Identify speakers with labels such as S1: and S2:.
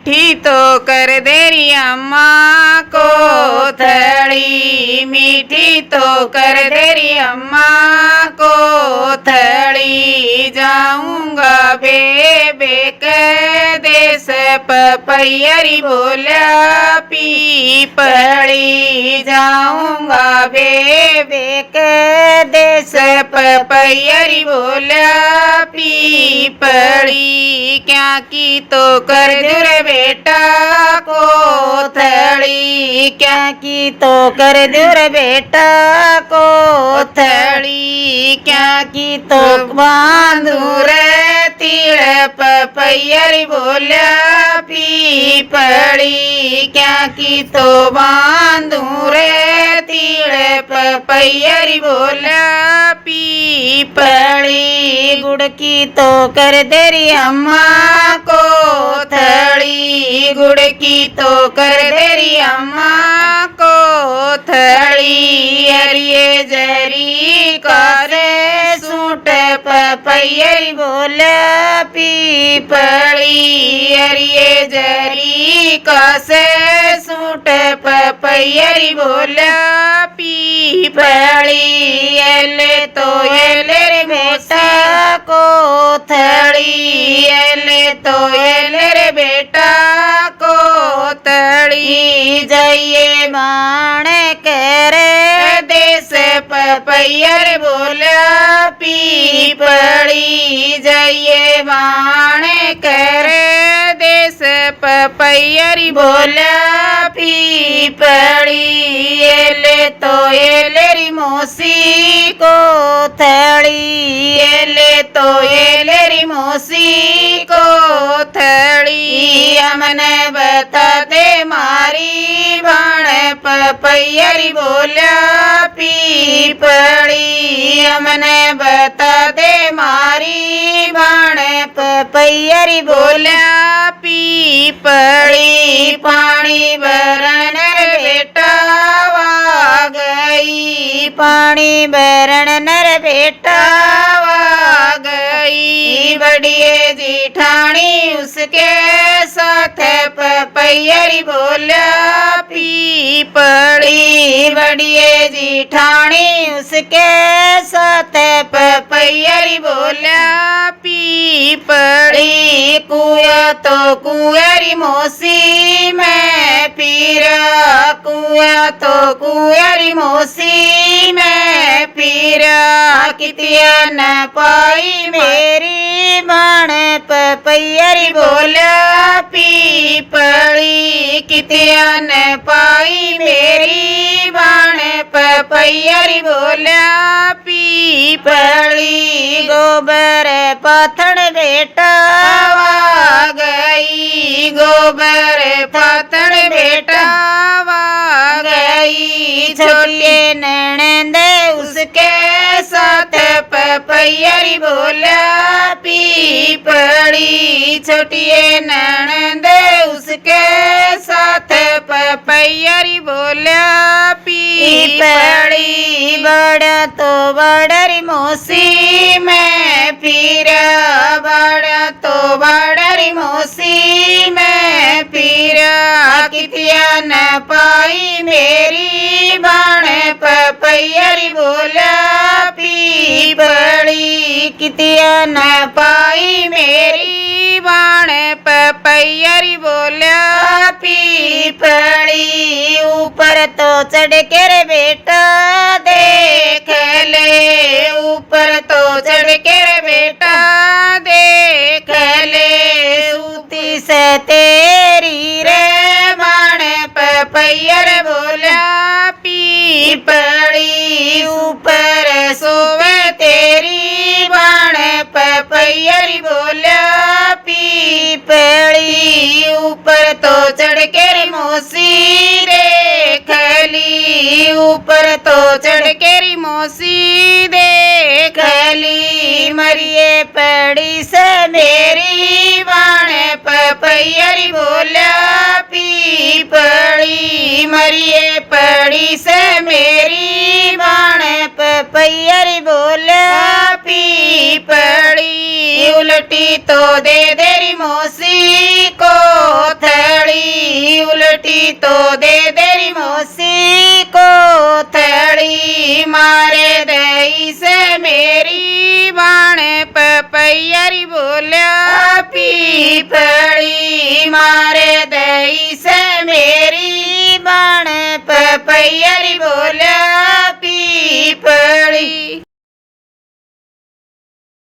S1: मीठी तो कर देरी अम्मा को थड़ी, मीठी तो कर देरी अम्मा को थड़ी। जाऊंगा बेबे के देश पपैयरी बोला पीपड़ी। जाऊंगा बेबे के देश पपैयरी बोला पीपड़ी। क्या की तो कर दूर बेटा को थड़ी, क्या की तो कर दूर बेटा को थड़ी। क्या की तो बांधूर तीड़ पपैयरी बोला पीपड़ी। क्या की तो बांधूर तीड़ पपैयरी बोला पीपड़ी। गुड़ की तो कर देरी अम्मा को थड़ी, गुड़ की तो कर देरी अम्मा को थड़ी। अरिये जरी करे सूट पपैयरी बोला पीपड़ी। अरिये जरी कसे सूट पपैयरी बोला पीपड़ी। एले तो एले रे बेटा को थड़ी, एले तो एले रे बेटा को थड़ी। जाइए बाण करे देश पपैयर बोला पीपड़ी। जाइए बाण करे देश पपैयरी बोला पीपड़ी। एले तो एले री मौसी को थड़ी, एले तो एले री मौसी को थड़ी। हमने बता दे मारी बाण पपैयरी बोला पीपड़ी। हमने बता दे मारी बाण पपैयरी बोला पीपड़ी। पानी भरण बेटा वा गई, पानी भरण नर बेटा वा गई। बड़िए जेठानी उसके साथ पपैयरी बोला पीपड़ी। बड़िए जेठानी उसके साथ पपैयरी बोला पीपड़ी। कुआ तो कुएरी मौसी में पीरा, कुआ तो कुएरी मौसी में पीरा। कितिया न पाई मेरी बाण पपैयरी बोला पीपड़ी। कितिया न पाई मेरी बाण पपैयरी बोला पीपड़ी। गोबर पाथण बेटा वा गई, गोबर पाथण बेटा वा गई। छोटे ननंद उसके साथ पपैयरी बोला पीपड़ी। छोटिए ननंद उसके साथ पपैयरी बोला पीपड़ी। बड़ा तो बड़री मौसी में पीरा, बड़ा तो बड़री मौसी में पीरा। कितिया न पाई मेरी बाण पपैयरी बोला पीपड़ी। कितिया न पाई मेरी बाण पपैयरी बोला पीपड़ी। ऊपर तो चढ़ के रे बेटा देख ले, ऊपर तो चढ़ के रे बेटा देख ले। सूती से तेरी रे बाण पपैयर बोला पीपड़ी। ऊपर सोवे तेरी बाण पपैयरी बोला पीपड़ी। ऊपर तो चढ़ के रे मौसी देख ली, ऊपर तो चढ़ के री मौसी देख ली। मरिए पड़ी से मेरी बाण पपैयरी बोला पीपड़ी। मरिए पड़ी से मेरी बाण पपैयरी बोला पीपड़ी। उलटी तो दे देरी मौसी को थड़ी उल्टी तो दे तेरी मौसी को थड़ी मारे दई से मेरी बाण पपैया री बोलिया पीपड़ी मारे